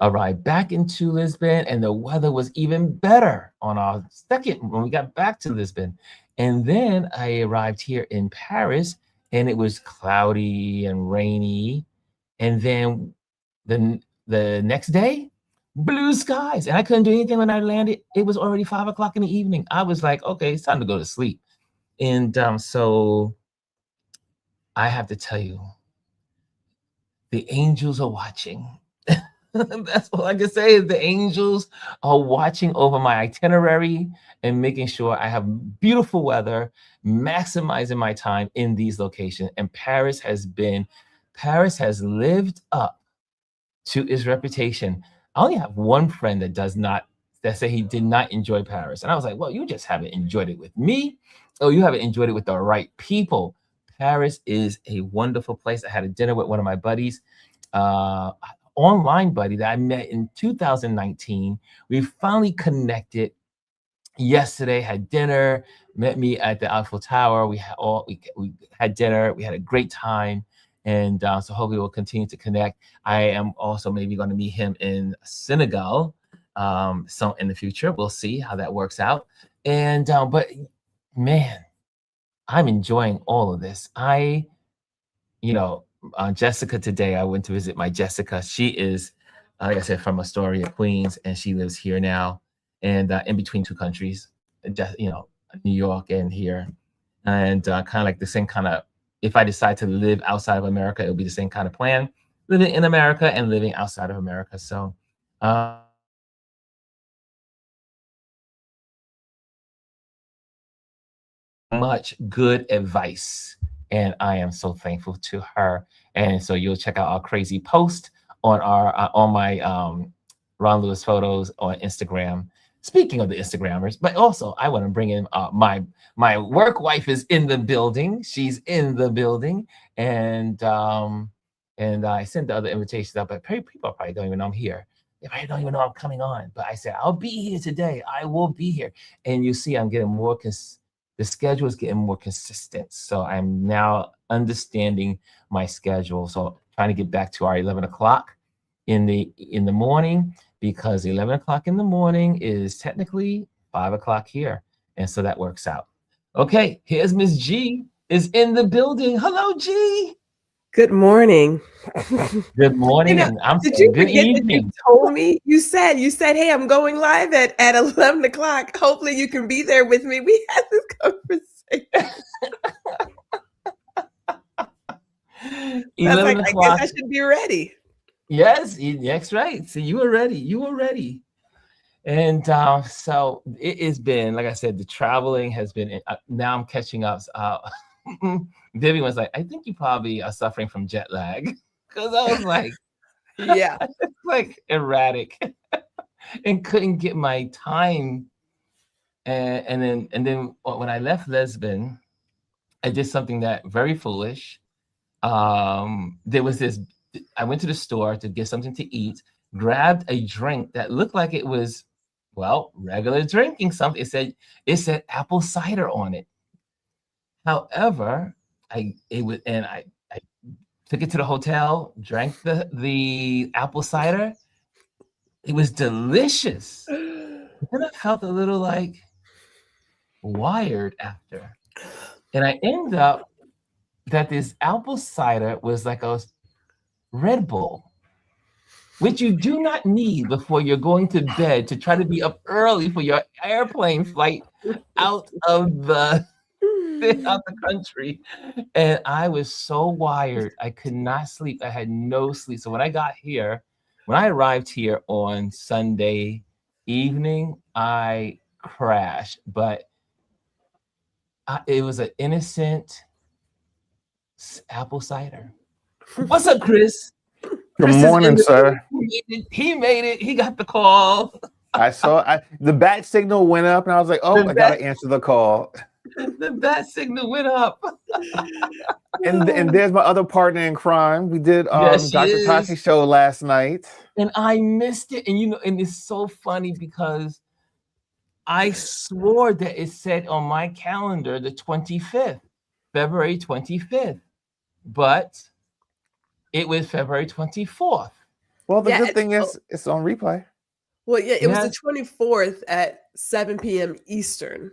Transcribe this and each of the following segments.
arrived back into Lisbon, and the weather was even better on our second when we got back to Lisbon. And then I arrived here in Paris, and it was cloudy and rainy. And then the next day, blue skies, and I couldn't do anything when I landed. It was already 5 o'clock in the evening. I was like, okay, it's time to go to sleep. And so I have to tell you, the angels are watching. That's all I can say is the angels are watching over my itinerary and making sure I have beautiful weather, maximizing my time in these locations. And Paris has lived up to its reputation. I only have one friend that said he did not enjoy Paris. And I was like, well, you just haven't enjoyed it with me. Oh, you haven't enjoyed it with the right people. Paris is a wonderful place. I had a dinner with one of my buddies, uh, online buddy that I met in 2019. We finally connected yesterday, had dinner, met me at the Eiffel Tower. We had dinner. We had a great time. And so hopefully we'll continue to connect. I am also maybe going to meet him in Senegal so in the future. We'll see how that works out. And but man, I'm enjoying all of this. You know, Jessica today, I went to visit my Jessica. She is, like I said, from Astoria, Queens, and she lives here now, and in between two countries, you know, New York and here, and kind of like the same kind of. If I decide to live outside of America, it'll be the same kind of plan: living in America and living outside of America. So, much good advice. And I am so thankful to her. And so you'll check out our crazy post on my Ron Lewis photos on Instagram. Speaking of the Instagrammers, but also I want to bring in my work wife is in the building. She's in the building, and I sent the other invitations out, but people probably don't even know I'm here. They probably don't even know I'm coming on. But I said I'll be here today. I will be here, and you see I'm getting more the schedule is getting more consistent. So I'm now understanding my schedule. So trying to get back to our 11 o'clock in the morning, because 11 o'clock in the morning is technically 5 o'clock here. And so that works out. Okay, here's Miss G is in the building. Hello, G. Good morning. Good morning, You know, and I'm did saying you good forget that you evening. told me? You said, hey, I'm going live at 11 o'clock. Hopefully you can be there with me. We had this conversation. I was 11 like, I guess o'clock. I should be ready. Yes, that's right. So you were ready. You were ready. And so it has been, like I said, the traveling has been, now I'm catching up. Vivian was like, I think you probably are suffering from jet lag. Because I was like, Yeah. like erratic and couldn't get my time. And then when I left Lisbon, I did something that very foolish. There was this, I went to the store to get something to eat, grabbed a drink that looked like it was, well, regular drinking something. It said apple cider on it. However, I took it to the hotel, drank the apple cider. It was delicious. But then I felt a little like wired after. And I ended up that this apple cider was like a Red Bull, which you do not need before you're going to bed to try to be up early for your airplane flight out of the out the country. And I was so wired, I could not sleep. I had no sleep. So when I arrived here on Sunday evening, I crashed. But it was an innocent apple cider. What's up, Chris? Good Chris is in morning, the building. sir. He made it. He got the call. The bat signal went up, and I was like, "Oh, The I bat, gotta answer the call." the bat signal went up. And there's my other partner in crime. We did Yes, she Dr. is. Tashi's show last night. And I missed it. And it's so funny because I swore that it said on my calendar the 25th, February 25th, but it was February 24th. Well, the Yeah. good thing is it's on replay. Well, yeah, it was the Yes. 24th at 7 p.m. Eastern.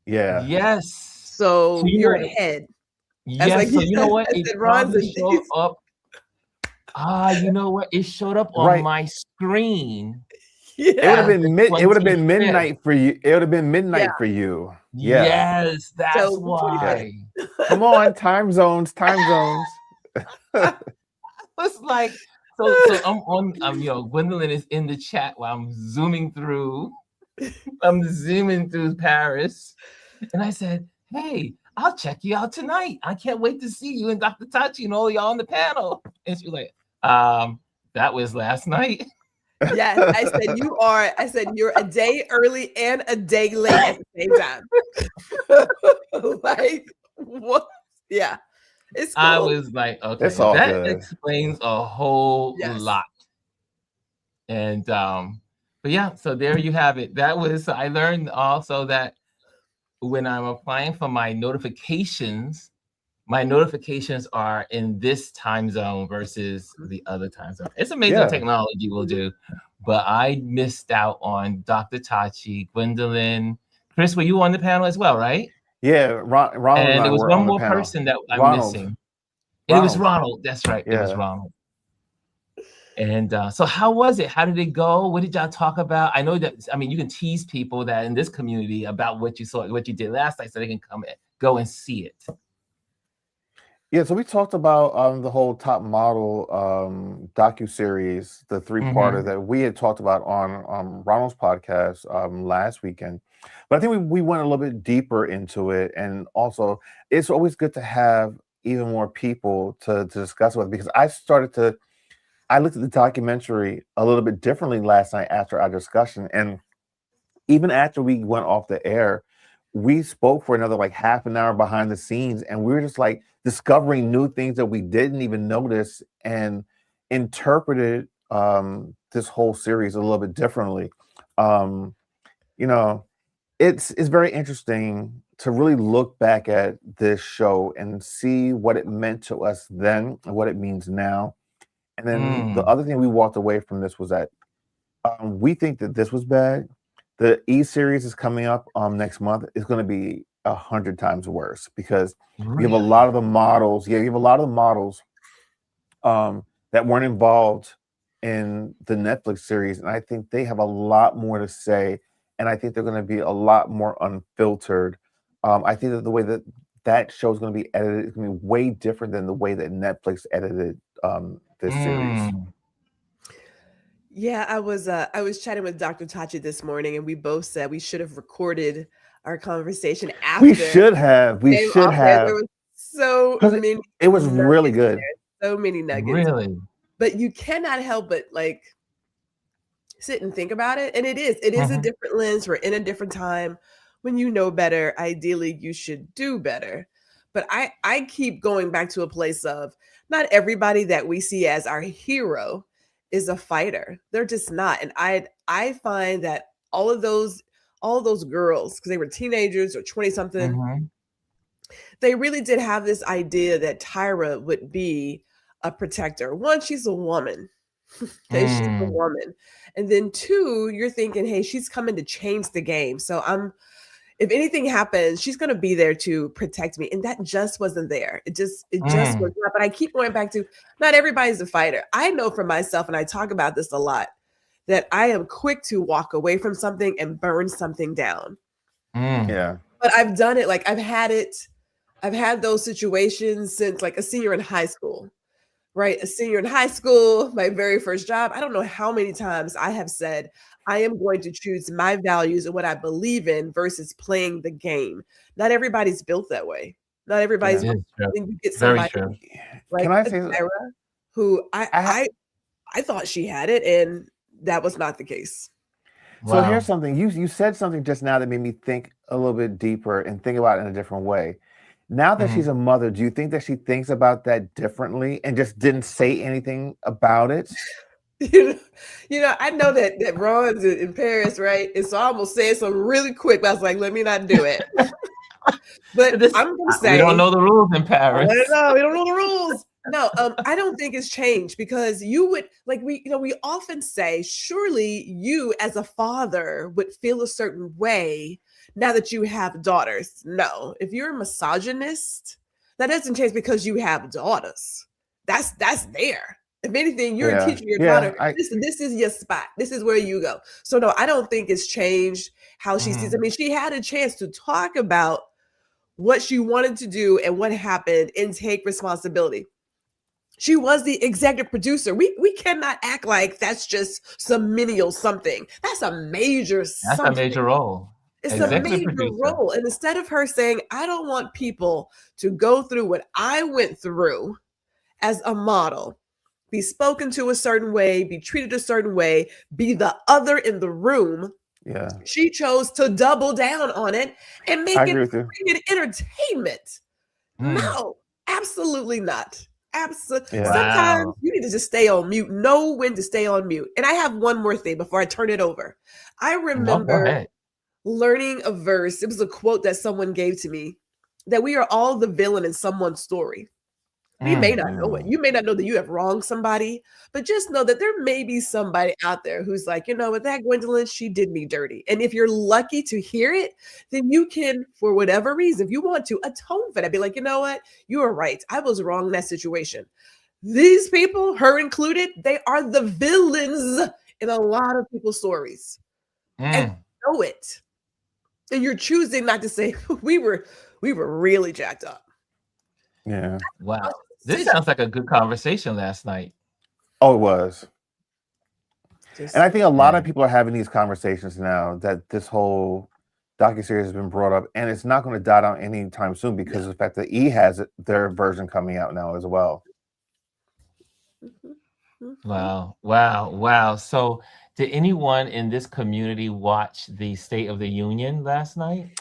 Yeah. Yes. So So you you're know, ahead. I was like, yes. So you know what? I It said, Ron's probably in showed these. up. You know what? It showed up on Right. my screen It would have Yeah. as the been it would have been 25th. midnight for you. It would have been Yeah. midnight for you. Yeah. Yes, that's So the 25th. why. Come on, time zones, time zones. It's like so I'm on Gwendolyn is in the chat while I'm zooming through Paris, and I said, hey, I'll check you out tonight. I can't wait to see you and Dr. Tachi and all y'all on the panel. And she was like, that was last night. Yes, I said you're a day early and a day late at the same time. Like what? Yeah, it's cool. I was like, okay, It's all that good. explains a whole Yes. lot. And but yeah, so there you have it. I learned also that when I'm applying for my notifications are in this time zone versus the other time zone. It's amazing what Yeah. technology will do. But I missed out on Dr. Tachi, Gwendolyn. Chris, were you on the panel as well, right? Yeah, Ronald and And I there was were one on the more panel. person that I'm Ronald. missing. It was Ronald. Ronald. That's right. It was Yeah. Ronald. And so how was it? How did it go? What did y'all talk about? I know that, you can tease people that in this community about what you saw, what you did last night so they can go and see it. Yeah, so we talked about the whole Top Model docuseries, the three-parter that we had talked about on Ronald's podcast last weekend. But I think we went a little bit deeper into it, and also it's always good to have even more people to discuss with, because I looked at the documentary a little bit differently last night after our discussion, and even after we went off the air, we spoke for another like half an hour behind the scenes, and we were just like discovering new things that we didn't even notice, and interpreted this whole series a little bit differently. It's very interesting to really look back at this show and see what it meant to us then and what it means now. And then the other thing we walked away from this was that we think that this was bad. The E series is coming up next month. It's going to be 100 times worse, because you have a lot of the models. Yeah, you have a lot of the models that weren't involved in the Netflix series, and I think they have a lot more to say. And I think they're going to be a lot more unfiltered. I think that the way that show is going to be edited is going to be way different than the way that Netflix edited this series. Yeah, I was chatting with Dr. Tachi this morning, and we both said we should have recorded our conversation after. We should have. There was so many. It was really good. So many nuggets. Really? But you cannot help but like sit and think about it. And it is a different lens. We're in a different time. When you know better, ideally you should do better. But I keep going back to a place of not everybody that we see as our hero is a fighter. They're just not. And I find that all of those girls, because they were teenagers or 20-something, they really did have this idea that Tyra would be a protector. One, she's a woman. Okay, she's a woman. And then two, you're thinking, hey, she's coming to change the game. So if anything happens, she's going to be there to protect me. And that just wasn't there. It just was not. But I keep going back to, not everybody's a fighter. I know for myself, and I talk about this a lot, that I am quick to walk away from something and burn something down. Yeah. But I've done it. Like I've had those situations since like a senior in high school, right? A senior in high school, my very first job. I don't know how many times I have said, I am going to choose my values and what I believe in versus playing the game. Not everybody's built that way. Not everybody's built. You get somebody like Tyra, who I thought she had it, and that was not the case. So here's something. You said something just now that made me think a little bit deeper and think about it in a different way. Now that she's a mother, do you think that she thinks about that differently and just didn't say anything about it? You know, I know that Ron's in Paris, right? And so I almost said something really quick, but I was like, let me not do it. But I'm going to say, we don't know the rules in Paris. I don't know. We don't know the rules. No, I don't think it's changed because you would we often say, surely you as a father would feel a certain way now that you have daughters. No, if you're a misogynist, that doesn't change because you have daughters. That's there. If anything, you're teaching your daughter, this is your spot. This is where you go. So no, I don't think it's changed how she sees. I mean, she had a chance to talk about what she wanted to do and what happened and take responsibility. She was the executive producer. We cannot act like that's just some menial something. That's a major something. That's a major role. It's a major role. And instead of her saying, I don't want people to go through what I went through as a model, be spoken to a certain way, be treated a certain way, be the other in the room. Yeah. She chose to double down on it and make it entertainment. No, absolutely not. Absolutely. Yeah. Sometimes you need to just stay on mute. Know when to stay on mute. And I have one more thing before I turn it over. I remember learning a verse. It was a quote that someone gave to me, that we are all the villain in someone's story. You may not know it. You may not know that you have wronged somebody, but just know that there may be somebody out there who's like, you know what, that Gwendolyn, she did me dirty. And if you're lucky to hear it, then you can, for whatever reason, if you want to, atone for that. Be like, you know what, you are right. I was wrong in that situation. These people, her included, they are the villains in a lot of people's stories. And know it. And you're choosing not to say, we were really jacked up. Yeah. Wow. This sounds like a good conversation last night. Oh, it was. And I think a lot of people are having these conversations now that this whole docuseries has been brought up, and it's not going to die down anytime soon because of the fact that E has their version coming out now as well. Wow. So did anyone in this community watch the State of the Union last night?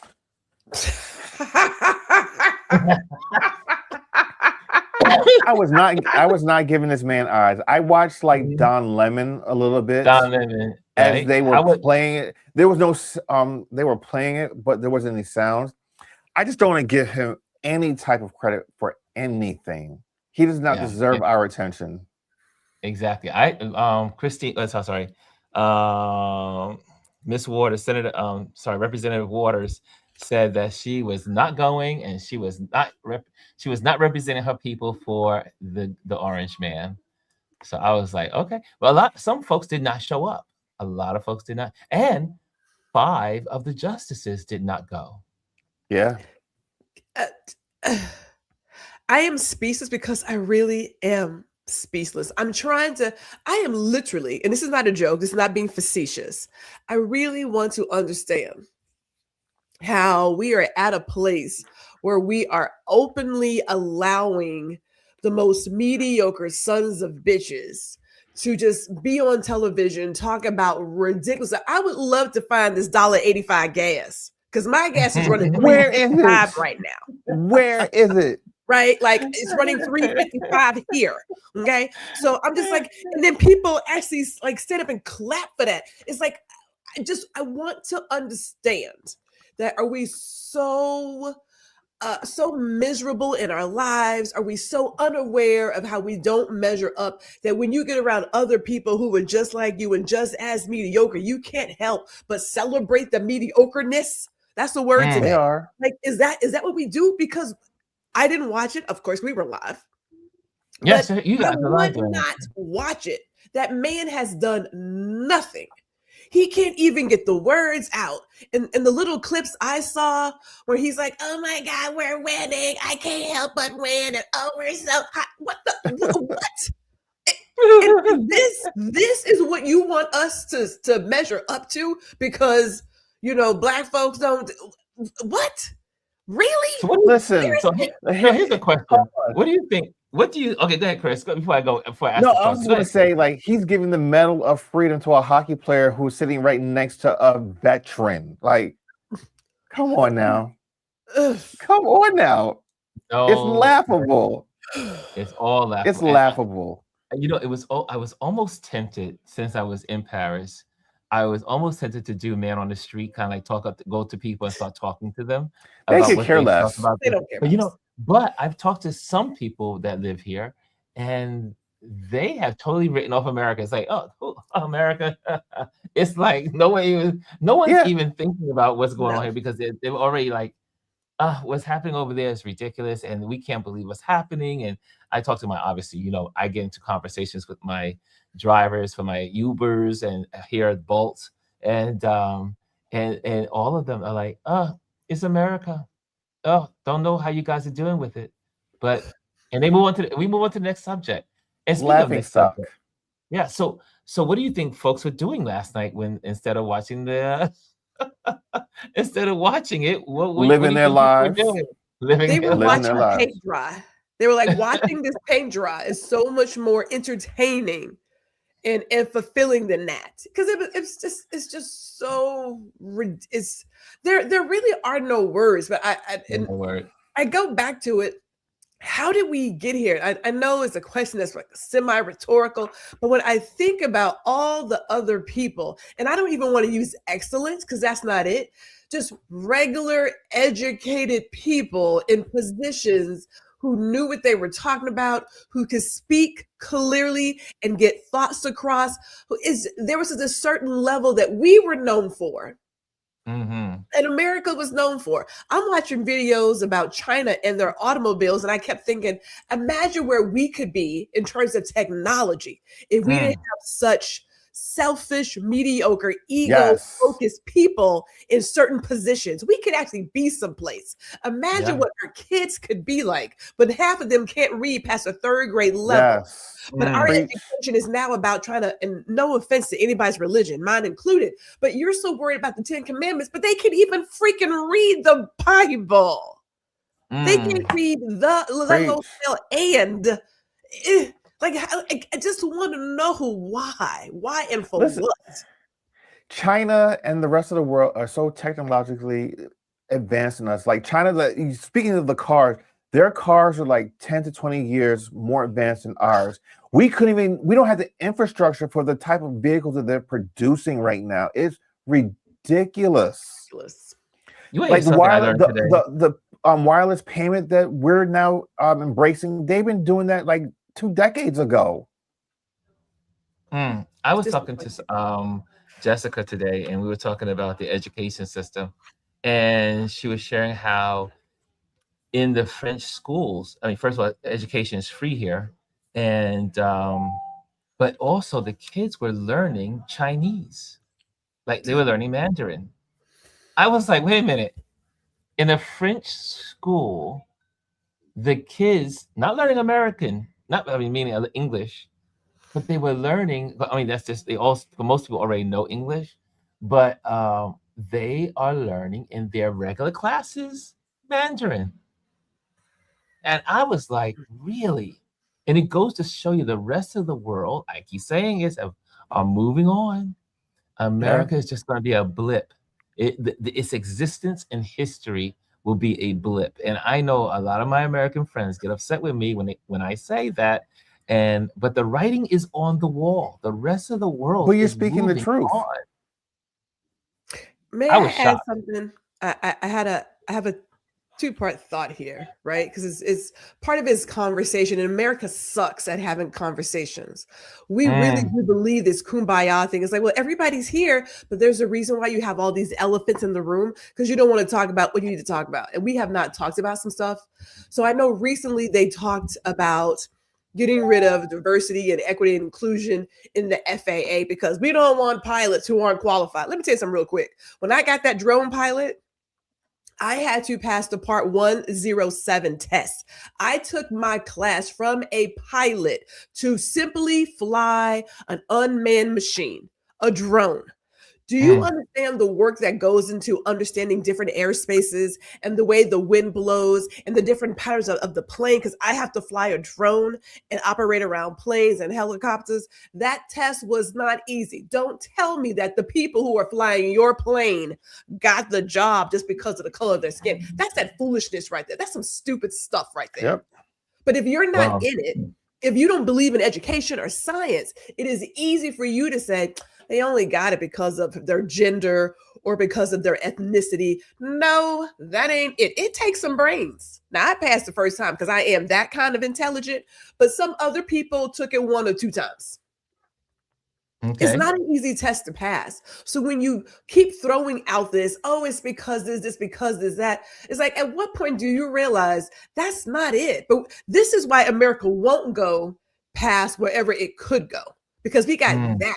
I was not giving this man eyes. I watched like Don Lemon a little bit. Don Lemon, as they were playing it. There was no they were playing it, but there wasn't any sounds. I just don't want to give him any type of credit for anything. He does not deserve our attention. Exactly. Christine, sorry. Miss Waters, Representative Waters said that she was not going and she was not representing her people for the Orange Man. So I was like, okay. Well, some folks did not show up. A lot of folks did not, and 5 of the justices did not go. Yeah. I am speechless because I really am speechless. I am literally, and this is not a joke, this is not being facetious. I really want to understand how we are at a place where we are openly allowing the most mediocre sons of bitches to just be on television, talk about ridiculous. I would love to find this $1.85 gas because my gas is running $3.55 right now. Where is it? Right? Like it's running $3.55 here. Okay. So I'm just like, and then people actually like stand up and clap for that. It's like, I want to understand that are we so miserable in our lives? Are we so unaware of how we don't measure up that when you get around other people who are just like you and just as mediocre, you can't help but celebrate the mediocreness? That's the word today. They are. Like, is that what we do? Because I didn't watch it. Of course, we were live. Yes, you guys are live. I would not watch it. That man has done nothing. He can't even get the words out. And the little clips I saw where he's like, oh my God, we're winning. I can't help but win. And oh, we're so hot. What? And this is what you want us to measure up to because, Black folks don't. What? Really? So listen. So here's a question. What do you think? Okay, go ahead, Chris. Before I ask I was going to say, like, he's giving the Medal of Freedom to a hockey player who's sitting right next to a veteran. Like, come on now. Come on now. No, it's laughable. It's all laughable. It's laughable. I was almost tempted since I was in Paris. I was almost tempted to do man on the street, kind of like go to people and start talking to them. They could care less. They don't care. But But I've talked to some people that live here, and they have totally written off America. It's like, oh, America. It's like no one's Yeah. even thinking about what's going on No. here because they've already like, what's happening over there is ridiculous, and we can't believe what's happening. And I talk to obviously, I get into conversations with my drivers for my Ubers and here at Bolt, and all of them are like, it's America. Oh, don't know how you guys are doing with it, but and we move on to the next subject. And speaking of Laughing next stock. subject, yeah. So what do you think folks were doing last night when instead of watching it, what do Living you their think people were lives. doing? Living They their were Living watching their lives. paint dry. They were like, watching this paint dry is so much more entertaining and fulfilling than that, because it's just so it's there really are no words. But I go back to it. How did we get here? I know it's a question that's like semi-rhetorical, but when I think about all the other people, and I don't even want to use excellence because that's not it, just regular educated people in positions who knew what they were talking about, who could speak clearly and get thoughts across, there was a certain level that we were known for. Mm-hmm. And America was known for. I'm watching videos about China and their automobiles, and I kept thinking, imagine where we could be in terms of technology if we didn't have such selfish, mediocre, ego-focused people in certain positions. We could actually be someplace. Imagine what our kids could be like, but half of them can't read past a third grade level. But our education is now about trying to, and no offense to anybody's religion, mine included, but you're so worried about the 10 Commandments, but they can even freaking read the Bible. They can't read like, I just want to know why and for what. China and the rest of the world are so technologically advanced in us. Like China, speaking of the cars, their cars are like 10 to 20 years more advanced than ours. We don't have the infrastructure for the type of vehicles that they're producing right now. It's ridiculous. Like the wireless payment that we're now embracing, they've been doing that like 2 decades ago. I was talking to Jessica today, and we were talking about the education system, and she was sharing how in the French schools, I mean, first of all, education is free here, and but also the kids were learning Chinese, like they were learning Mandarin. I was like, wait a minute, in a French school, the kids not learning American, meaning English, but they were learning. I mean, that's just most people already know English, but they are learning in their regular classes Mandarin. And I was like, really? And it goes to show you the rest of the world, I keep saying is, are moving on. America is just going to be a blip. Its existence in history will be a blip. And I know a lot of my American friends get upset with me when I say that. But the writing is on the wall. The rest of the world. But you're speaking the truth. On. May I add something? I have a two-part thought here, right? Because it's part of his conversation, and America sucks at having conversations. We really do believe this kumbaya thing. It's like, well, everybody's here, but there's a reason why you have all these elephants in the room, because you don't want to talk about what you need to talk about. And we have not talked about some stuff. So I know recently they talked about getting rid of diversity and equity and inclusion in the FAA because we don't want pilots who aren't qualified. Let me tell you something real quick. When I got that drone pilot, I had to pass the Part 107 test. I took my class from a pilot to simply fly an unmanned machine, a drone. Do you understand the work that goes into understanding different airspaces and the way the wind blows and the different patterns of the plane? Because I have to fly a drone and operate around planes and helicopters. That test was not easy. Don't tell me that the people who are flying your plane got the job just because of the color of their skin. That's that foolishness right there. That's some stupid stuff right there. Yep. But if you're not in it, if you don't believe in education or science, it is easy for you to say, they only got it because of their gender or because of their ethnicity. No, that ain't it. It takes some brains. Now, I passed the first time because I am that kind of intelligent, but some other people took it 1 or 2 times. Okay. It's not an easy test to pass. So when you keep throwing out this, oh, it's because this, because there's that, it's like, at what point do you realize that's not it? But this is why America won't go past wherever it could go, because we got that.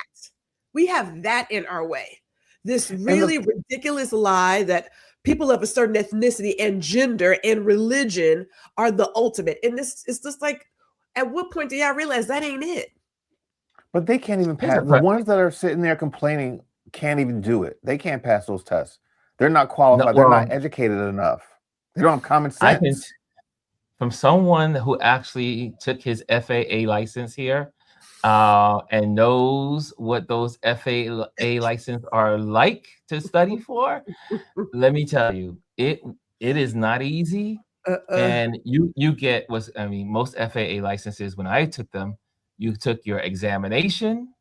We have that in our way. This really ridiculous lie that people of a certain ethnicity and gender and religion are the ultimate. And this is just like, at what point do y'all realize that ain't it? But they can't even pass. The ones that are sitting there complaining can't even do it. They can't pass those tests. They're not qualified. They're not educated enough. They don't have common sense. From someone who actually took his FAA license here and knows what those FAA licenses are like to study for, let me tell you, it is not easy. And you get most FAA licenses, when I took them, you took your examination,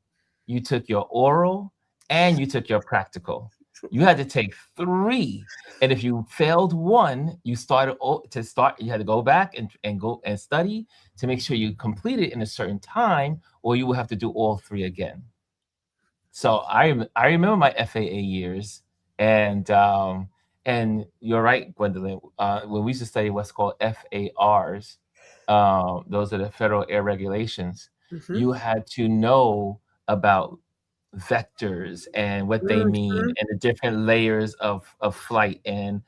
you took your oral, and you took your practical. You had to take 3, and if you failed 1, you had to go back and go and study to make sure you complete it in a certain time, or you will have to do all 3 again. So I remember my FAA years, and you're right, Gwendolyn. When we used to study what's called FARs, those are the Federal Air Regulations. You had to know about vectors and what they mean, and the different layers of flight, and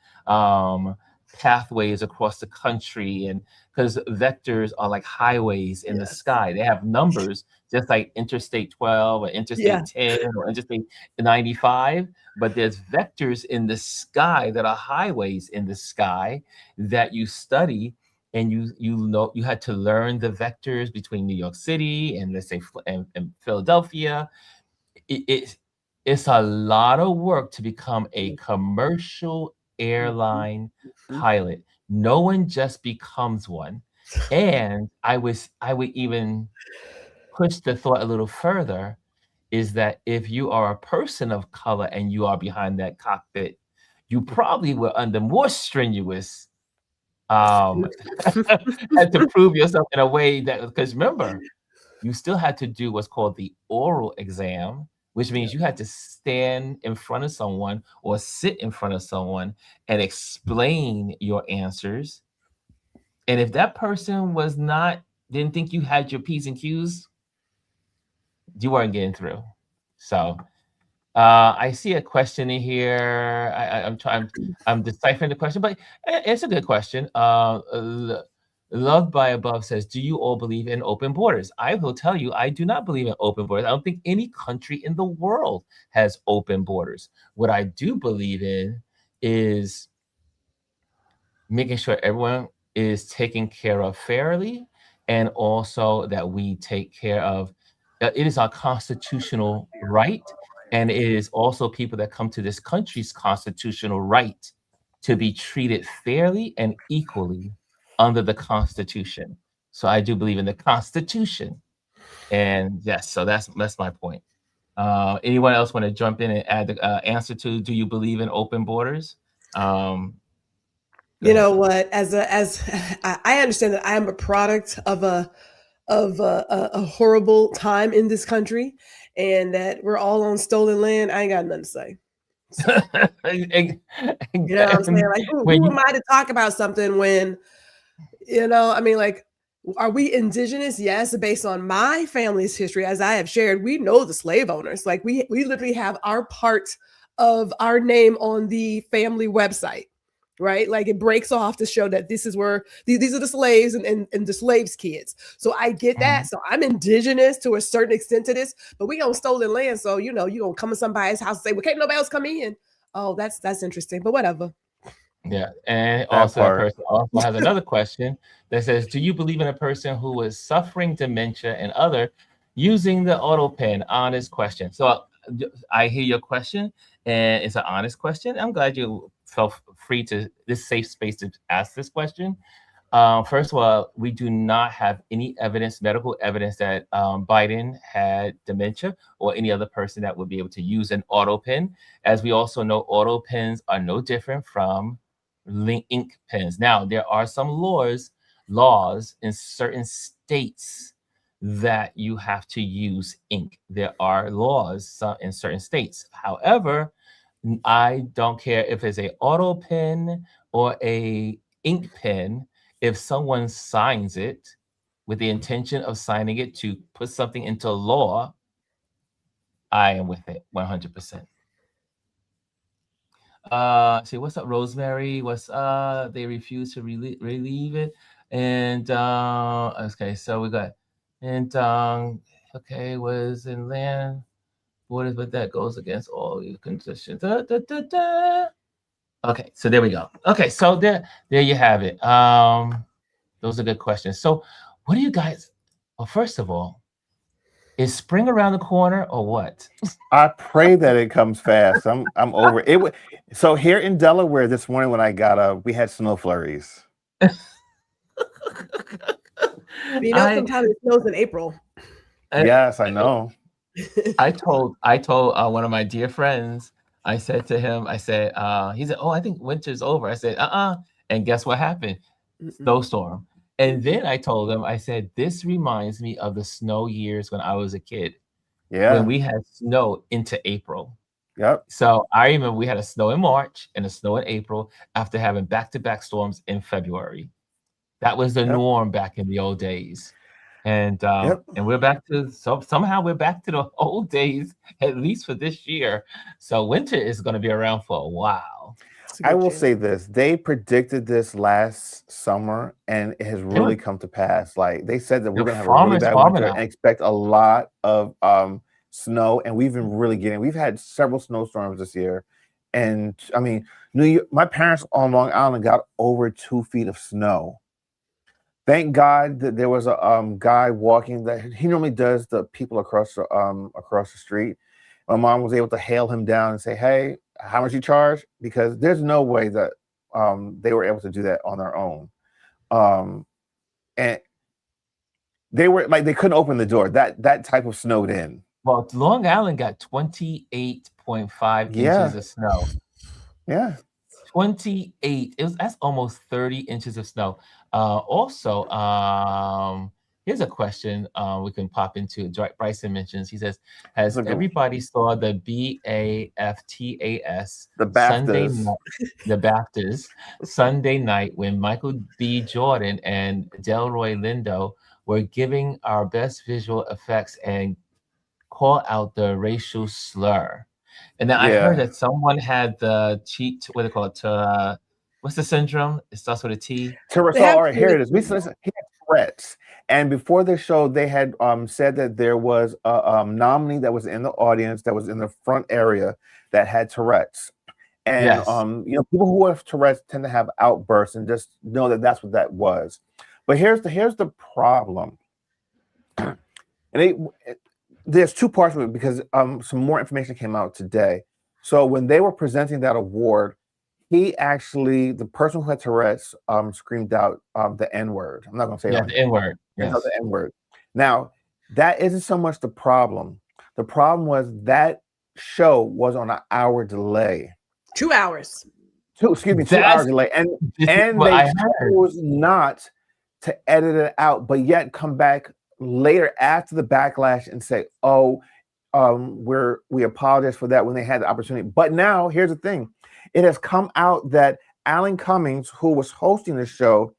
pathways across the country, and because vectors are like highways in the sky. They have numbers just like Interstate 12 or Interstate 10 or Interstate 95, but there's vectors in the sky that are highways in the sky that you study. And you had to learn the vectors between New York City and, let's say, and Philadelphia. It's a lot of work to become a commercial airline pilot. No one just becomes one. And I would even push the thought a little further, is that if you are a person of color and you are behind that cockpit, you probably were under more strenuous had to prove yourself in a way that, because remember, you still had to do what's called the oral exam, which means you had to stand in front of someone or sit in front of someone and explain your answers. And if that person didn't think you had your P's and Q's, you weren't getting through. So I see a question in here. I'm deciphering the question, but it's a good question. Loved by Above says, do you all believe in open borders? I will tell you, I do not believe in open borders. I don't think any country in the world has open borders. What I do believe in is making sure everyone is taken care of fairly, and also that we take care of, it is our constitutional right. And it is also people that come to this country's constitutional right to be treated fairly and equally under the Constitution. So I do believe in the Constitution. And yes, so that's my point. Anyone else want to jump in and add the answer to, do you believe in open borders? You know what? As I understand that I am a product of a horrible time in this country, and that we're all on stolen land. I ain't got nothing to say. So, you know what I'm saying? Like, who am I to talk about something when, like, are we indigenous? Yes, based on my family's history, as I have shared, we know the slave owners. Like, we literally have our part of our name on the family website, right? Like, it breaks off to show that this is where these are the slaves and the slaves' kids. So I get that. So I'm indigenous to a certain extent to this, but we on stolen land. So, you gonna come to somebody's house and say, well, can't nobody else come in? Oh, that's interesting, but whatever. Yeah, and also that person also has another question that says, do you believe in a person who is suffering dementia and other using the auto pen? Honest question. So I hear your question, and it's an honest question. I'm glad you felt free to this safe space to ask this question. First of all, we do not have any evidence, medical evidence, that Biden had dementia or any other person that would be able to use an auto pen. As we also know, auto pens are no different from ink pens. Now, there are some laws in certain states that you have to use ink. There are laws in certain states. However, I don't care if it's a auto pen or a ink pen. If someone signs it with the intention of signing it to put something into law, I am with it 100%. See, what's up, Rosemary? What's they refuse to relieve it. And okay, so we got okay, was in land borders, but that goes against all these conditions. Okay, so there we go. Okay, so there you have it. Those are good questions. So what do you guys, well, first of all, is spring around the corner or what? I pray that it comes fast. I'm over it. So here in Delaware this morning when I got up, we had snow flurries. Sometimes it snows in April. Yes, I know. I told one of my dear friends, I said to him, he said, oh, I think winter's over. I said, and guess what happened? Snowstorm. And then I told him, I said, this reminds me of the snow years when I was a kid. Yeah. When we had snow into April. Yep. So I remember we had a snow in March and a snow in April after having back-to-back storms in February. That was the norm back in the old days. And and we're back to somehow we're back to the old days, at least for this year. So winter is going to be around for a while. I will say this: they predicted this last summer, and it has really come to pass. Like they said that we're going to have a really bad winter and expect a lot of snow, and we've had several snowstorms this year. And I mean, New York, my parents on Long Island got over 2 feet of snow. Thank God that there was a guy walking that he normally does the people across the street. My mom was able to hail him down and say, "Hey, how much you charge?" Because there's no way that they were able to do that on their own. And they were like, they couldn't open the door. That type of snowed in. Well, Long Island got 28.5 inches of snow. Yeah. 28. That's almost 30 inches of snow. Also, here's a question we can pop into. Bryson mentions, he says, has everybody saw the BAFTAS the BAFTAs Sunday night when Michael B. Jordan and Delroy Lindo were giving our best visual effects and call out the racial slur? And then I heard that someone had the what do they call it? What's the syndrome? It starts with a T. Tourette's. All right, here it is. He had Tourette's. And before the show, they had said that there was a nominee that was in the audience, that was in the front area, that had Tourette's. And people who have Tourette's tend to have outbursts, and just know that that's what that was. But here's the problem. And there's two parts of it, because some more information came out today. So when they were presenting that award, the person who had Tourette's screamed out the N-word. I'm not going to say the N-word. Yes. The N-word. Now, that isn't so much the problem. The problem was that show was on an hour delay. 2 hours. 2 hour delay. And they chose not to edit it out, but yet come back later after the backlash and say, we apologize for that, when they had the opportunity. But now here's the thing. It has come out that Alan Cummings, who was hosting the show,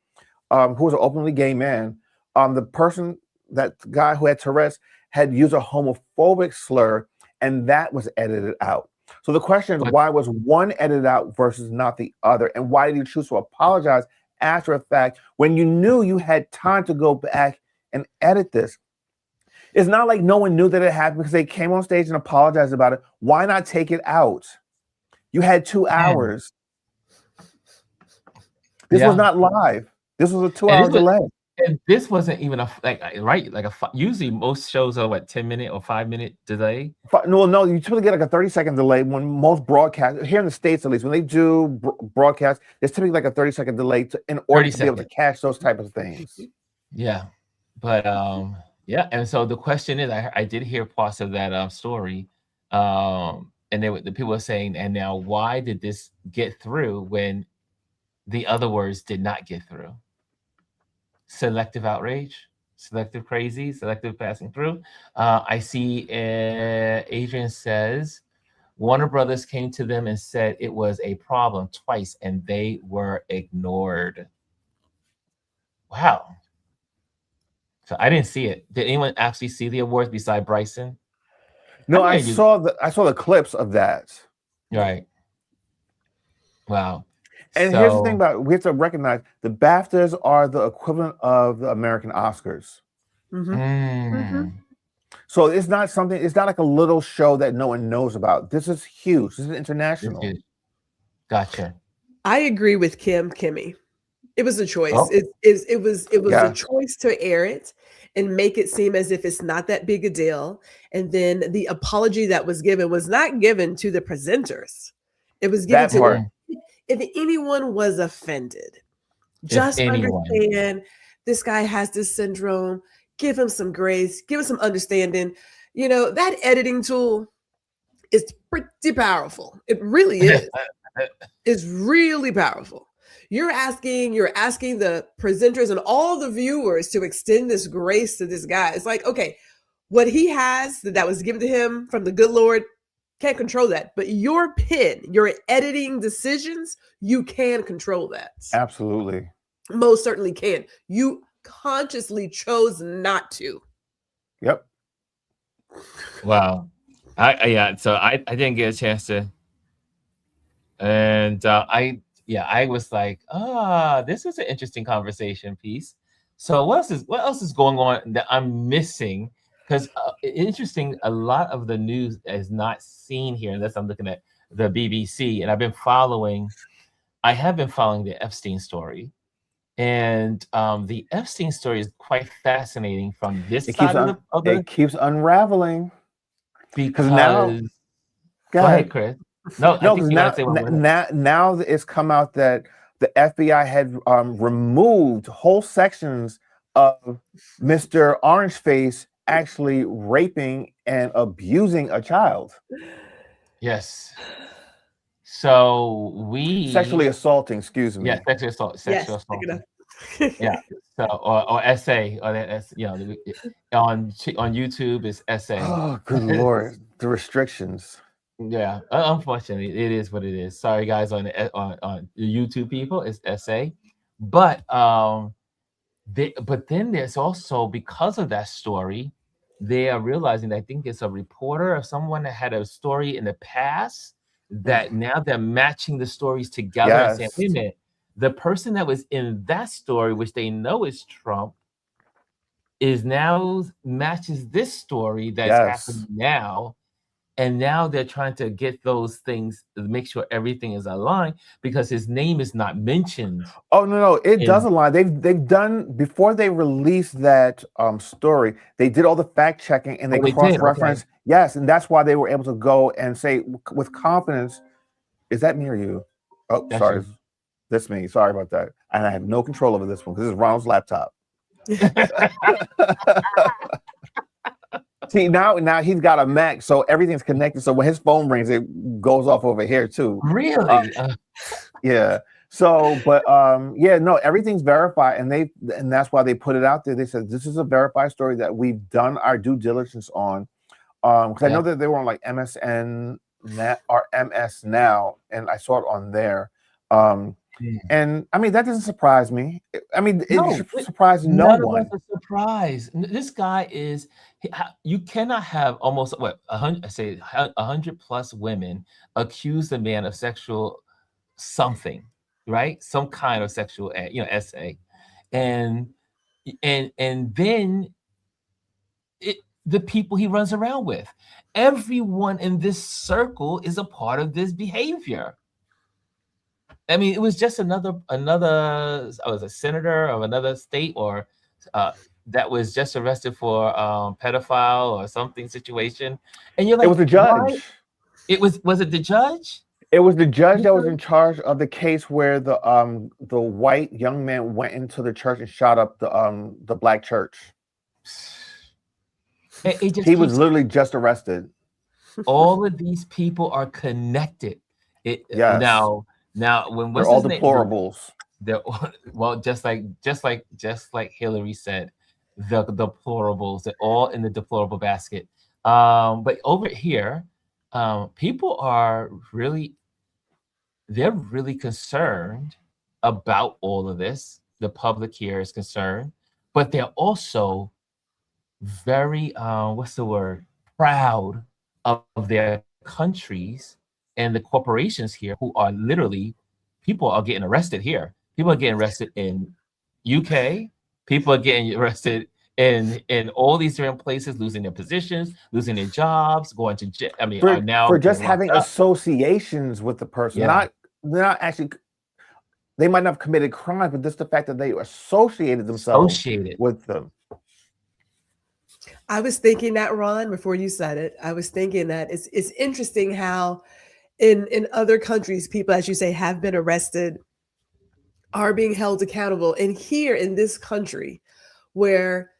who was an openly gay man, that guy who had Tourette's had used a homophobic slur, and that was edited out. So the question is, why was one edited out versus not the other? And why did you choose to apologize after a fact when you knew you had time to go back and edit this? It's not like no one knew that it happened because they came on stage and apologized about it. Why not take it out? You had 2 hours. This was not live. This was a 2 hour delay. And this wasn't even usually most shows are what 10-minute or 5-minute delay. No, you typically get like a 30-second delay when most broadcast here in the States, at least when they do broadcast, there's typically like a 30-second delay in order to be able to catch those type of things. Yeah, but yeah, and so the question is, I did hear parts of that story, and the people were saying, and now why did this get through when the other words did not get through? Selective outrage, selective crazy, selective passing through. I see Adrian says Warner Brothers came to them and said it was a problem twice and they were ignored. Wow. So I didn't see it. Did anyone actually see the awards beside Bryson? No, I saw the clips of that. Right. Wow. And here's the thing we have to recognize the BAFTAs are the equivalent of the American Oscars. So it's not like a little show that no one knows about. This is huge. This is international. Gotcha. I agree with Kimmy. It was a choice. It was a choice to air it and make it seem as if it's not that big a deal. And then the apology that was given was not given to the presenters. It was given to if anyone was offended, just understand this guy has this syndrome. Give him some grace. Give him some understanding. You know, that editing tool is pretty powerful. It really is. It's really powerful. You're asking the presenters and all the viewers to extend this grace to this guy. It's like, okay, what he has that was given to him from the good Lord, can't control that. But your pen, your editing decisions, you can control that. Absolutely. Most certainly can. You consciously chose not to. Yep. Wow. So I didn't get a chance to. And I was like, this is an interesting conversation piece. So what else is going on that I'm missing? Because interesting, a lot of the news is not seen here unless I'm looking at the BBC. And I have been following the Epstein story. And the Epstein story is quite fascinating from this side of the... It keeps unraveling. Because now... Go ahead, Chris. No, now it's come out that the FBI had removed whole sections of Mr. Orangeface actually raping and abusing a child. Yes. So sexually assaulting, excuse me. Yeah, sexual assault. Yeah. So or essay, or that's on YouTube is essay. Oh, good Lord, the restrictions. Yeah, unfortunately, it is what it is. Sorry, guys, on the YouTube people, it's essay, but then there's also, because of that story, they are realizing that I think it's a reporter or someone that had a story in the past that now they're matching the stories together and saying, wait a minute, the person that was in that story, which they know is Trump, is now matches this story that's happening now. And now they're trying to get those things to make sure everything is aligned because his name is not mentioned. Oh no, it does align. They've done, before they released that story, they did all the fact checking and they cross-referenced. Okay. Yes, and that's why they were able to go and say with confidence, is that me or you? Oh, that's sorry. That's me. Sorry about that. And I have no control over this one because this is Ronald's laptop. See, now he's got a Mac, so everything's connected. So when his phone rings, it goes off over here too. Really? Yeah. So, but no, everything's verified, and that's why they put it out there. They said this is a verified story that we've done our due diligence on. Because I know that they were on like MSN or MS Now, and I saw it on there. And I mean, that doesn't surprise me. I mean, it surprises no one. None of us are surprised. This guy is, you cannot have almost 100 plus women accuse the man of sexual something, right? Some kind of sexual, essay. And then the people he runs around with, everyone in this circle is a part of this behavior. I mean, it was just another. I was a senator of another state or that was just arrested for pedophile or something situation, and you're like, It was the judge. why? Was it the judge? It was the judge that was in charge of the case where the white young man went into the church and shot up the black church. He was literally just arrested. All of these people are connected. Yes. Now when they're all deplorables. They're well, just like Hillary said, the deplorables. They're all in the deplorable basket. But over here, people are really concerned about all of this. The public here is concerned, but they're also very proud of their countries and the corporations here, who are literally, people are getting arrested here. People are getting arrested in UK. People are getting arrested in all these different places, losing their positions, losing their jobs, going to jail. I mean, for just having associations with the person, not actually. They might not have committed crime, but just the fact that they associated themselves with them. I was thinking that, Ron, before you said it, I was thinking that it's interesting how in other countries, people, as you say, have been arrested, are being held accountable. And here in this country, where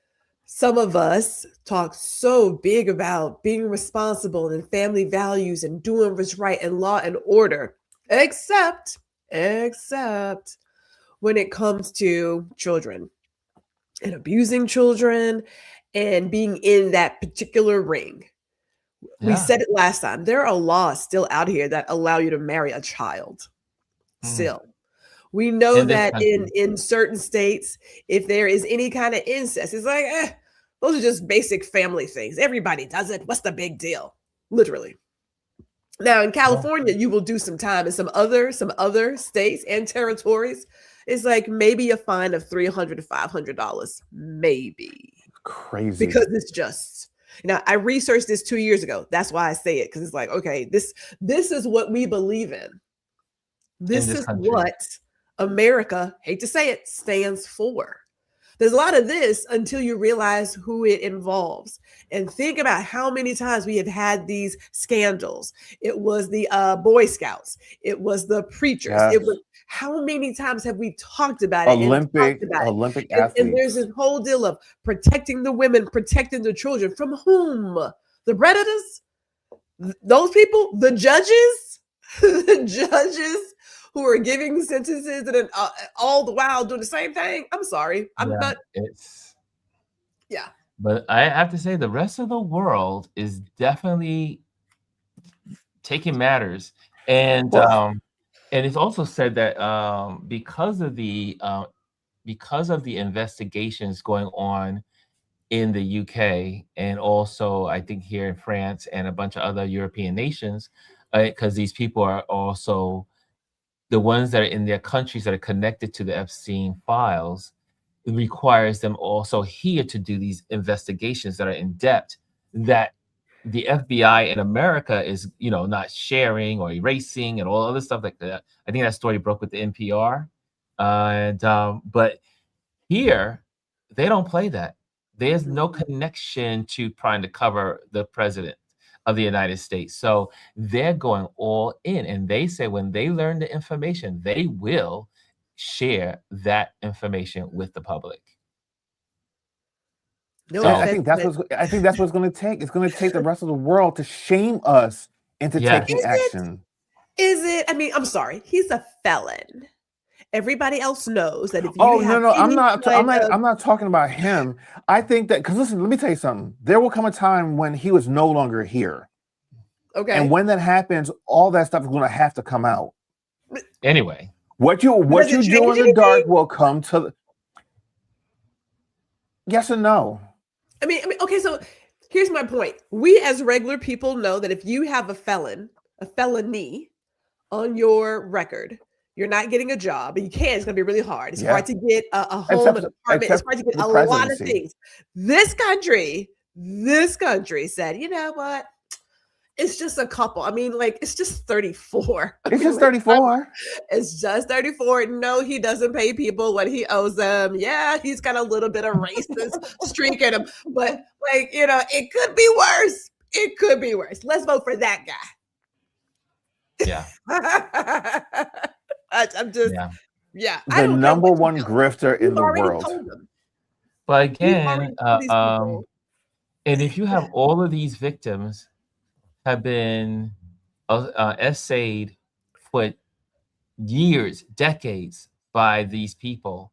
some of us talk so big about being responsible and family values and doing what's right and law and order, except when it comes to children and abusing children and being in that particular ring. Yeah. We said it last time. There are laws still out here that allow you to marry a child. Still. We know that in certain states, if there is any kind of incest, it's like, those are just basic family things. Everybody does it. What's the big deal? Literally. Now in California, you will do some time. In some other states and territories, it's like maybe a fine of $300 to $500. Maybe. Crazy. Because it's just, I researched this 2 years ago. That's why I say it, because it's like, okay, this is what we believe in. This is what America, hate to say it, stands for. There's a lot of this until you realize who it involves. And think about how many times we have had these scandals. It was the Boy Scouts. It was the preachers. Yes. It was, how many times have we talked about it? Olympic athletes. And there's this whole deal of protecting the women, protecting the children. From whom? The predators? Those people? The judges? The judges who are giving sentences and all the while doing the same thing. I'm sorry. But I have to say, the rest of the world is definitely taking matters. And it's also said that because of the investigations going on in the UK, and also I think here in France and a bunch of other European nations, because these people are also the ones that are in their countries that are connected to the Epstein files, it requires them also here to do these investigations that are in depth, that the FBI in America is, not sharing or erasing and all other stuff like that. I think that story broke with the NPR. But here, they don't play that. There's no connection to trying to cover the president of the United States. So they're going all in, and they say when they learn the information, they will share that information with the public. No, so I think that's what it's going to take. It's going to take the rest of the world to shame us into taking action. Is it? I mean, I'm sorry. He's a felon. Everybody else knows that if you I'm not talking about him. I think that, because listen, let me tell you something. There will come a time when he was no longer here. Okay. And when that happens, all that stuff is going to have to come out. Anyway, what you do in the dark will come to. Yes and no. I mean, okay. So here's my point. We as regular people know that if you have a felony on your record, you're not getting a job, and you can. It's going to be really hard. It's hard to get a home, an apartment. It's hard to get a lot of things. This country said, you know what? It's just a couple. I mean, like, it's just 34. It's just 34. It's just 34. No, he doesn't pay people what he owes them. Yeah, he's got a little bit of racist streak in him, but like, it could be worse. It could be worse. Let's vote for that guy. Yeah. I'm just, yeah. The number one grifter in the world. But again, and if you have all of these victims have been essayed for years, decades by these people,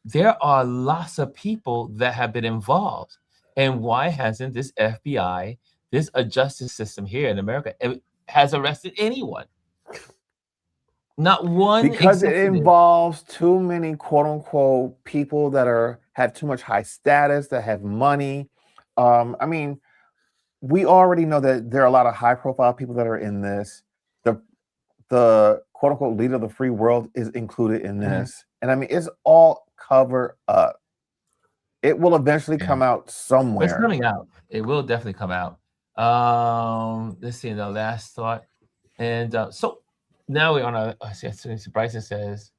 there are lots of people that have been involved. And why hasn't this FBI, this justice system here in America, has arrested anyone? Not one. Because it involves too many quote unquote people that have too much high status, that have money. I mean, we already know that there are a lot of high profile people that are in this. The quote unquote leader of the free world is included in this. And I mean, it's all covered up. It will eventually come out somewhere. It's coming out. It will definitely come out. Let's see, the last thought. And so now we're on a, Bryson says,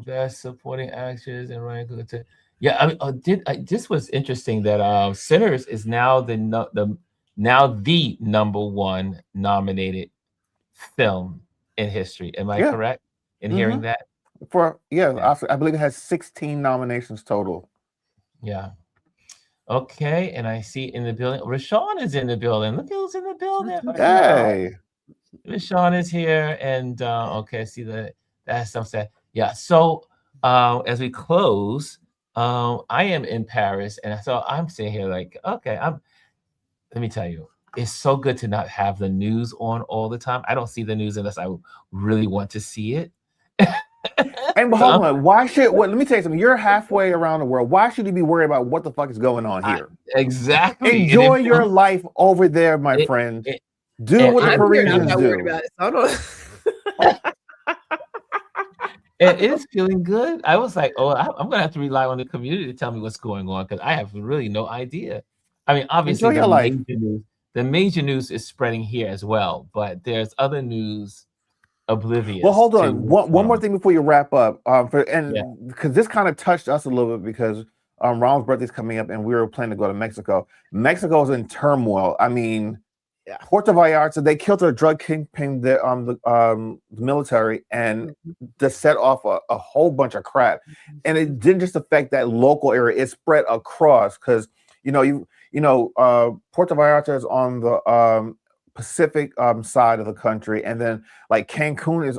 best supporting actors and Ryan Coogler. Yeah, I mean, this was interesting that Sinners is now the number one nominated film in history. Am I correct in hearing that? I believe it has 16 nominations total. Yeah. Okay, and I see in the building, Rashawn is in the building. Look who's in the building. Hey. Rashawn is here, and okay, I see that's something. Yeah. So as we close, I am in Paris, and so I'm sitting here like, okay, let me tell you, it's so good to not have the news on all the time. I don't see the news unless I really want to see it. And hold on, let me tell you something. You're halfway around the world. Why should you be worried about what the fuck is going on here? Exactly. Enjoy your life over there, my friend. Do what the Parisians do. It is feeling good. I was like, I'm going to have to rely on the community to tell me what's going on because I have really no idea. I mean, obviously, the major news is spreading here as well, but there's other news oblivious. Well, hold on. One more thing before you wrap up. Because this kind of touched us a little bit because Ronald's birthday is coming up and we were planning to go to Mexico. Mexico is in turmoil. I mean, Puerto Vallarta, they killed a drug kingpin, the military, and just set off a whole bunch of crap. And it didn't just affect that local area; it spread across. Because Puerto Vallarta is on the Pacific side of the country, and then like Cancun is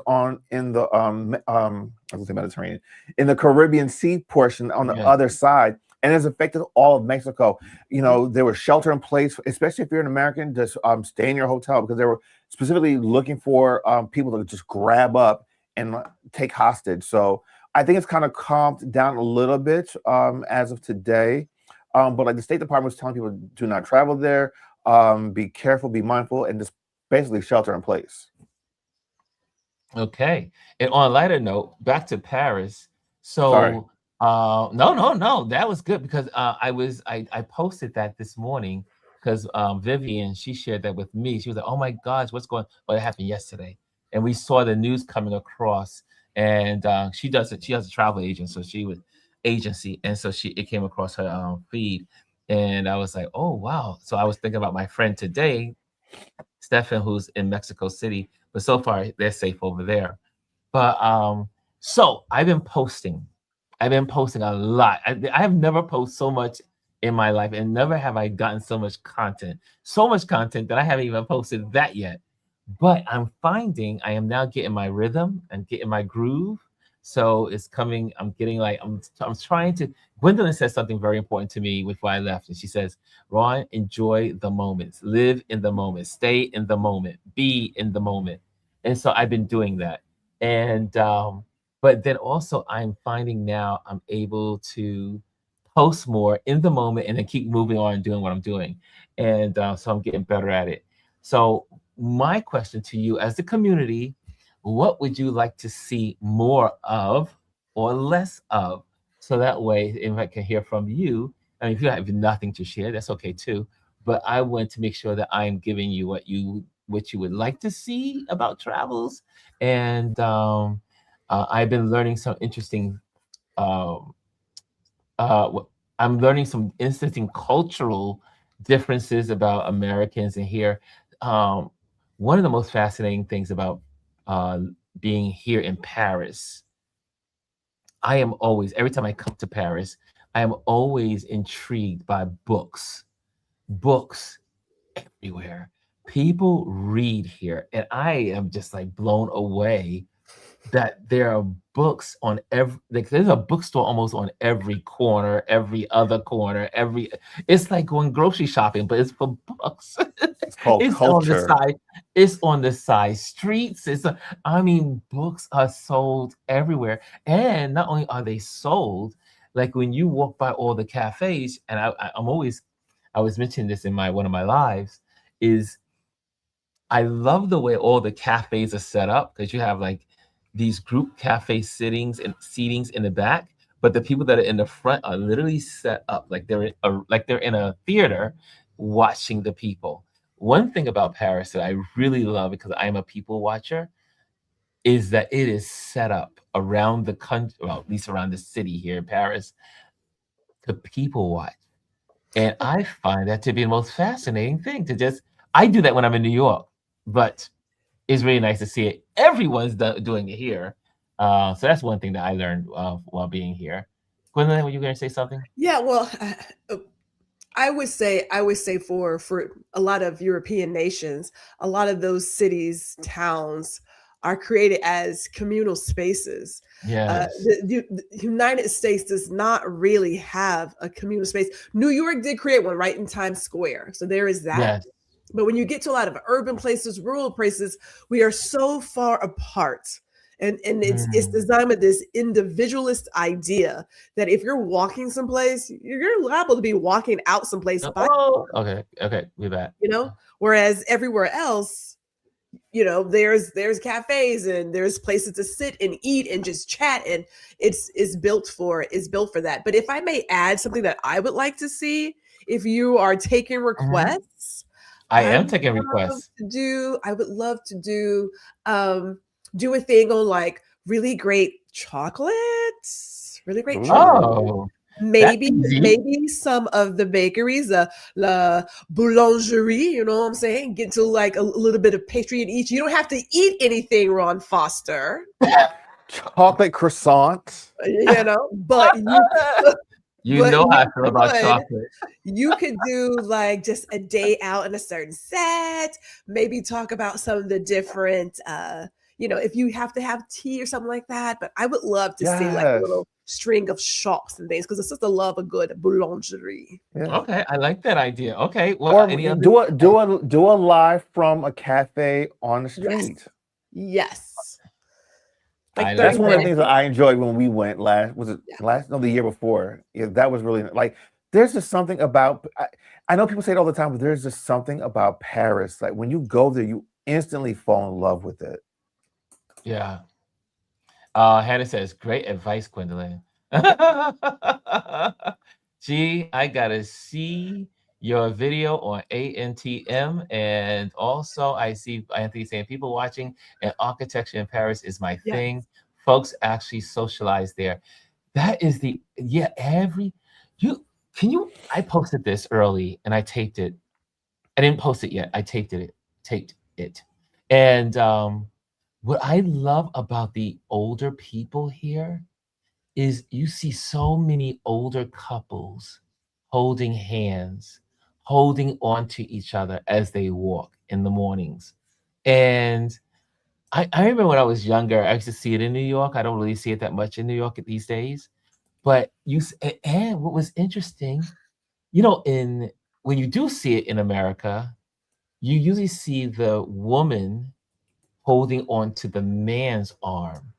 in the I was gonna say Mediterranean, in the Caribbean Sea portion on the other side. And it's affected all of Mexico. There was shelter in place, especially if you're an American, just stay in your hotel because they were specifically looking for people to just grab up and take hostage. So I think it's kind of calmed down a little bit as of today. But like the State Department was telling people, do not travel there, be careful, be mindful, and just basically shelter in place. Okay. And on a lighter note, back to Paris. So. Sorry. No. That was good because I posted that this morning because Vivian, she shared that with me. She was like, "Oh my gosh, what's going on?" Well, it happened yesterday, and we saw the news coming across. And she has a travel agent, so and so it came across her feed, and I was like, "Oh wow!" So I was thinking about my friend today, Stefan, who's in Mexico City, but so far they're safe over there. But so I've been posting a lot. I have never posted so much in my life, and never have I gotten so much content that I haven't even posted that yet. But I'm finding I am now getting my rhythm and getting my groove. So it's coming. I'm getting I'm trying to. Gwendolyn says something very important to me before I left, and she says, "Ron, enjoy the moments, live in the moment, stay in the moment, be in the moment." And so I've been doing that, and but then also I'm finding now I'm able to post more in the moment and then keep moving on and doing what I'm doing. And so I'm getting better at it. So my question to you as the community, what would you like to see more of or less of? So that way, if I can hear from you, and if you have nothing to share, that's okay too. but I want to make sure that I'm giving you what you would like to see about travels. And I've been learning some interesting um, I'm learning some interesting cultural differences about Americans and here. Um, One of the most fascinating things about uh, being here in Paris, I am always, every time I come to Paris, I am always intrigued by books. Books everywhere. People read here, and I am just like blown away that there are books on every, like, there's a bookstore almost on every corner, every other corner, every, it's like going grocery shopping, but it's for books. It's called It's on the culture. side, it's on the side streets. I mean, books are sold everywhere. And not only are they sold, like when you walk by all the cafes, and I'm always, I was mentioning this in my one of my lives, is I love the way all the cafes are set up because you have like these group cafe seatings in the back, but the people that are in the front are literally set up like they're in a theater watching the people. One thing about Paris that I really love because I am a people watcher is that it is set up around the country, well, at least around the city here in Paris, to people watch. And I find that to be the most fascinating thing to just, I do that when I'm in New York, but it's really nice to see it. Everyone's doing it here. So that's one thing that I learned while being here. Gwendolyn, were you going to say something? Yeah, well, I would say for a lot of European nations, a lot of those cities, towns are created as communal spaces. Yes. The United States does not really have a communal space. New York did create one right in Times Square, so there is that. Yes. But when you get to a lot of urban places, rural places, we are so far apart. And it's Mm. designed with this individualist idea that if you're walking someplace, you're liable to be walking out someplace by, Oh, okay. Okay. We're back. whereas everywhere else, there's cafes and there's places to sit and eat and just chat, and it's built for that. But if I may add something that I would like to see, if you are taking Mhm. requests, I I am would taking love requests. to do I would love to do a thing on like really great chocolates, really great chocolate. Ooh. Oh, that's Maybe easy. maybe some of the bakeries, la boulangerie, you know what I'm saying? Get to like a little bit of pastry in each. You don't have to eat anything, Ron Foster, Chocolate croissant. but you You but know how you I feel about could chocolate. you could do like just a day out in a certain set, maybe talk about some of the different if you have to have tea or something like that. But I would love to see like a Yes. little string of shops and things because it's just a love a good boulangerie. Yes. Okay, I like that idea. Okay, well, Or any other? do a live from a cafe on the Yes. street. Yes. I Like like 30 That's one of the minutes. things that I enjoyed when we went last. Was it Yeah. last? No, the year before. Yeah, that was really like. There's just something about. I know people say it all the time, but there's just something about Paris. Like when you go there, you instantly fall in love with it. Yeah. Hannah says, great advice, Gwendolyn. Gee, I gotta see your video on ANTM. And also I see Anthony saying people watching and architecture in Paris is my Yes. thing. Folks actually socialize there. That is I posted this early and I taped it. I didn't post it yet. I taped it. And what I love about the older people here is you see so many older couples holding hands, holding on to each other as they walk in the mornings. And I remember when I was younger, I used to see it in New York. I don't really see it that much in New York these days. But and what was interesting, when you do see it in America, you usually see the woman holding on to the man's arm.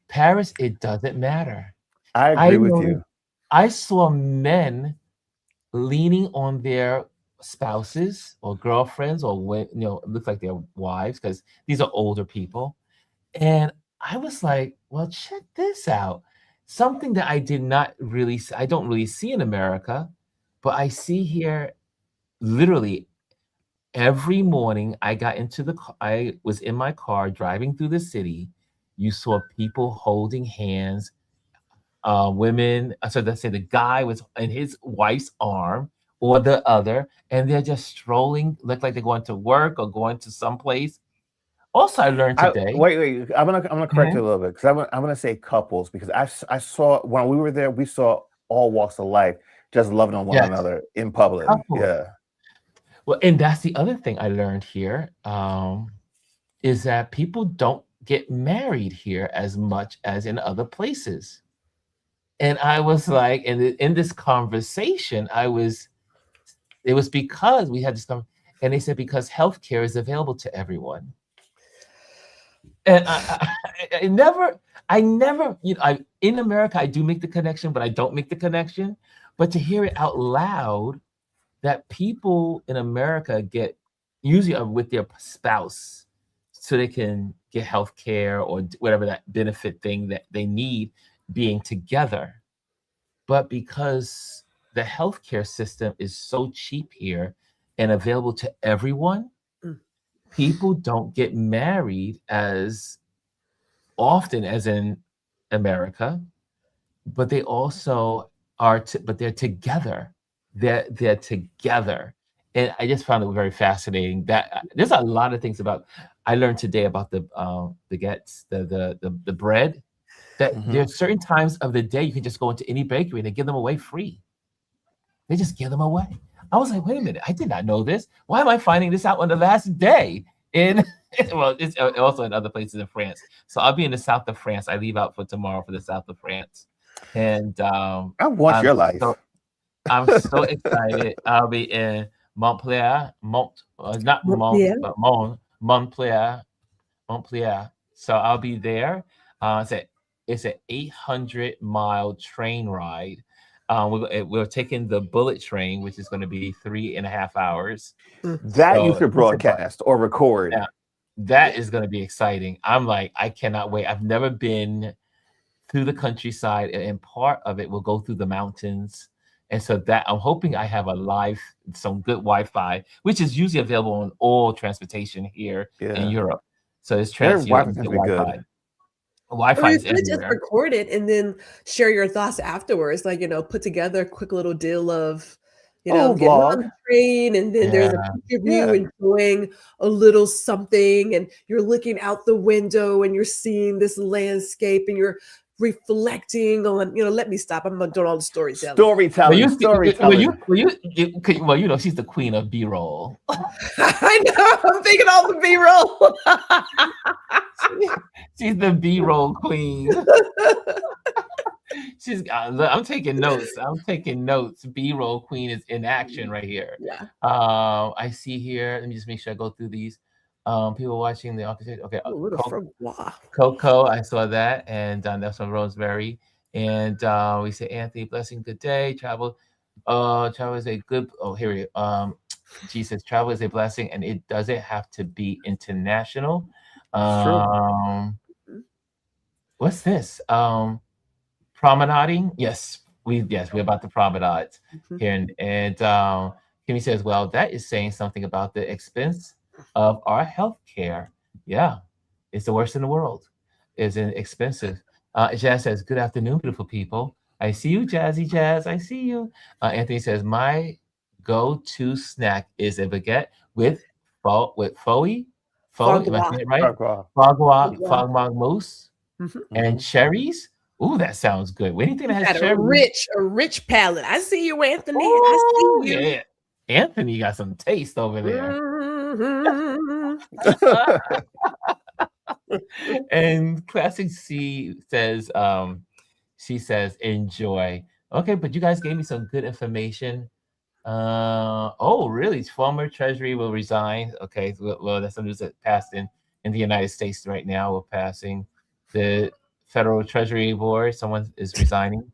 Paris, it doesn't matter. I I agree with know you. I saw men leaning on their spouses or girlfriends or it looks like their wives because these are older people. And I was like, well, check this out. Something that I don't really see in America. But I see here literally every morning I was in my car driving through the city. You saw people holding hands, women. So let's say the guy was in his wife's arm or the other, and they're just strolling, look like they're going to work or going to someplace. Also, I learned today. Wait. I'm gonna correct you a little bit because I'm gonna say couples because I saw when we were there, we saw all walks of life just loving on one Yes, another in public. couples. Yeah. Well, and that's the other thing I learned here, is that people don't get married here as much as in other places. And I was like, in this conversation, it was because we had this and they said because healthcare is available to everyone. And I never, in America, I do make the connection, but I don't make the connection. But to hear it out loud, that people in America get usually with their spouse so they can get health care or whatever that benefit thing that they need being together. But because the healthcare system is so cheap here and available to everyone, people don't get married as often as in America, but they also but they're together. They're together. And I just found it very fascinating that there's a lot of things I learned today about the baguettes, the bread, that there's certain times of the day you can just go into any bakery and they give them away free. They just give them away. I was like, wait a minute, I did not know this. Why am I finding this out on the last day? Well, it's also in other places in France. So I'll be in the south of France. I leave out for tomorrow for the south of France. And I want your life. I'm so excited. I'll be in Montpellier. So I'll be there. It's an 800-mile train ride. We're taking the bullet train, which is going to be 3.5 hours. That you could broadcast or record. Yeah, that is going to be exciting. I'm like, I cannot wait. I've never been through the countryside, and part of it will go through the mountains. And so that I'm hoping I have some good Wi-Fi, which is usually available on all transportation here in Europe. So it's Wi-Fi. Wi-Fi is everywhere. Just record it and then share your thoughts afterwards. Like, put together a quick little deal of, getting on the train, and then there's a picture of you enjoying a little something, and you're looking out the window and you're seeing this landscape and you're reflecting on, let me stop. I'm doing all the storytelling. Well, she's the queen of B-roll. I know. I'm thinking all the B-roll. She's the B-roll queen. I'm taking notes. B-roll queen is in action right here. Yeah. I see here. Let me just make sure I go through these. People watching the architect. Okay. Coco, I saw that, and that's from Rosemary. And we say Anthony Blessing, good day. Travel is a good. Oh, here we go. She says travel is a blessing, and it doesn't have to be international. What's this? Promenading? Yes, we're about the promenades here, and Kimmy says, well, that is saying something about the expense of our health care. Yeah, it's the worst in the world. It's expensive. Jazz says, good afternoon, beautiful people. I see you, Jazzy Jazz. I see you. Anthony says, my go-to snack is a baguette with foie. Am I saying it right? Fogwa mousse and cherries. Ooh, that sounds good. Anything that has cherries. A rich palate. I see you, Anthony. I see you. Yeah. Anthony got some taste over there. And Classic C says, she says, enjoy. Okay, but you guys gave me some good information. Oh, really? Former Treasury will resign. Okay, well, that's some news that passed in the United States right now. We're passing the Federal Treasury Board. Someone is resigning.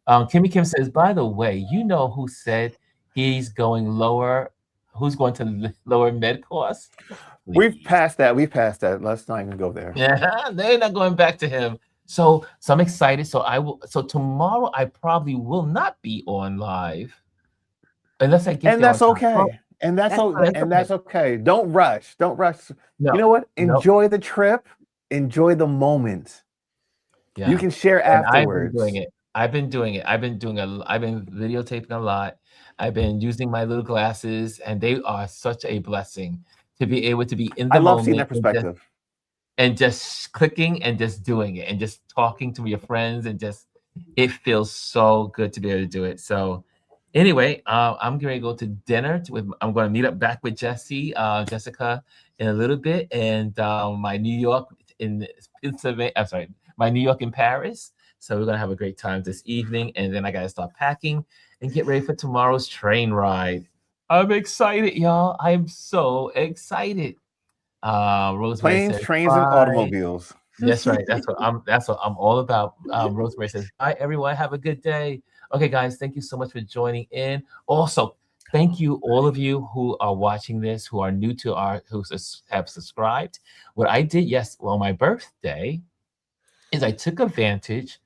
Kimmy Kim says, by the way, you know who said he's going lower? Who's going to lower med costs? We've passed that. Let's not even go there. Yeah, they're not going back to him. So I'm excited. So tomorrow I probably will not be on live. unless I get And there on that's time. Well, okay. And that's That's fine. that's that's okay. Don't rush. Don't rush. no, You know what? no, Enjoy the trip. Enjoy the moment. yeah. You can share And I've been afterwards. doing it. I've been doing it. I've been videotaping a lot. I've been using my little glasses, and they are such a blessing to be able to be in I the love seeing moment that perspective. and just clicking and just doing it and just talking to your friends and just it feels so good to be able to do it. So anyway, I'm going to go to dinner I'm going to meet up back with Jessica in a little bit, and my New York in Pennsylvania. I'm sorry, my New York in Paris. So we're gonna have a great time this evening, and then I gotta start packing and get ready for tomorrow's train ride. I'm excited, y'all. I'm so excited. Rosemary Planes, says trains, and bye. automobiles. That's right. That's what I'm all about. Rosemary says, bye everyone. Have a good day. Okay, guys, thank you so much for joining in. Also, thank you all of you who are watching this, who are new to have subscribed. What I did on my birthday is I took advantage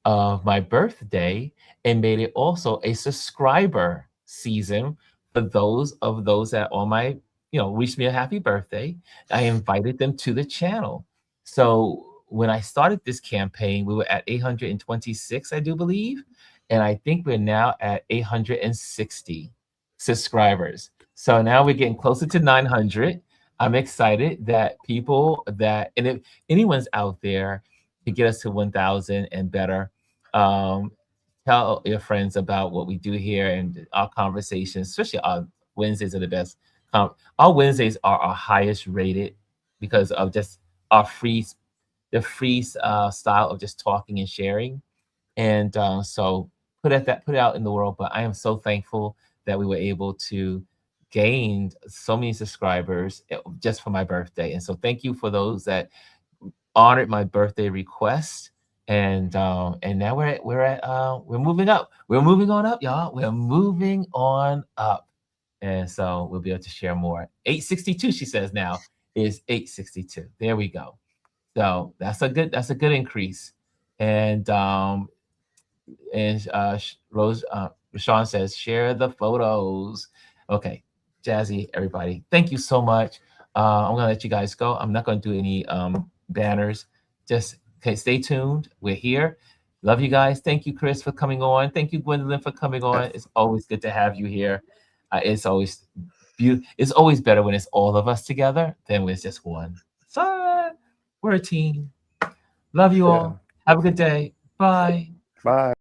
of my birthday and made it also a subscriber season for those that on my, wish me a happy birthday. I invited them to the channel. So when I started this campaign, we were at 826, I do believe. And I think we're now at 860 subscribers. So now we're getting closer to 900. I'm excited that and if anyone's out there to get us to 1,000 and better, tell your friends about what we do here and our conversations, especially our Wednesdays are the best. Our Wednesdays are our highest rated because of just our the free style of just talking and sharing. And so put it out in the world. But I am so thankful that we were able to gain so many subscribers just for my birthday. And so thank you for those that honored my birthday request. And now we're moving up. We're moving on up, y'all. We're moving on up. And so we'll be able to share more. 862, she says now, is 862. There we go. So that's a good increase. And Rashawn says, share the photos. Okay, Jazzy, everybody, thank you so much. I'm gonna let you guys go. I'm not gonna do any banners. Just stay tuned. We're here. Love you guys. Thank you, Chris, for coming on. Thank you, Gwendolyn, for coming on. It's always good to have you here. It's always better when it's all of us together than when it's just one. So we're a team. Love you all. Have a good day. Bye. Bye.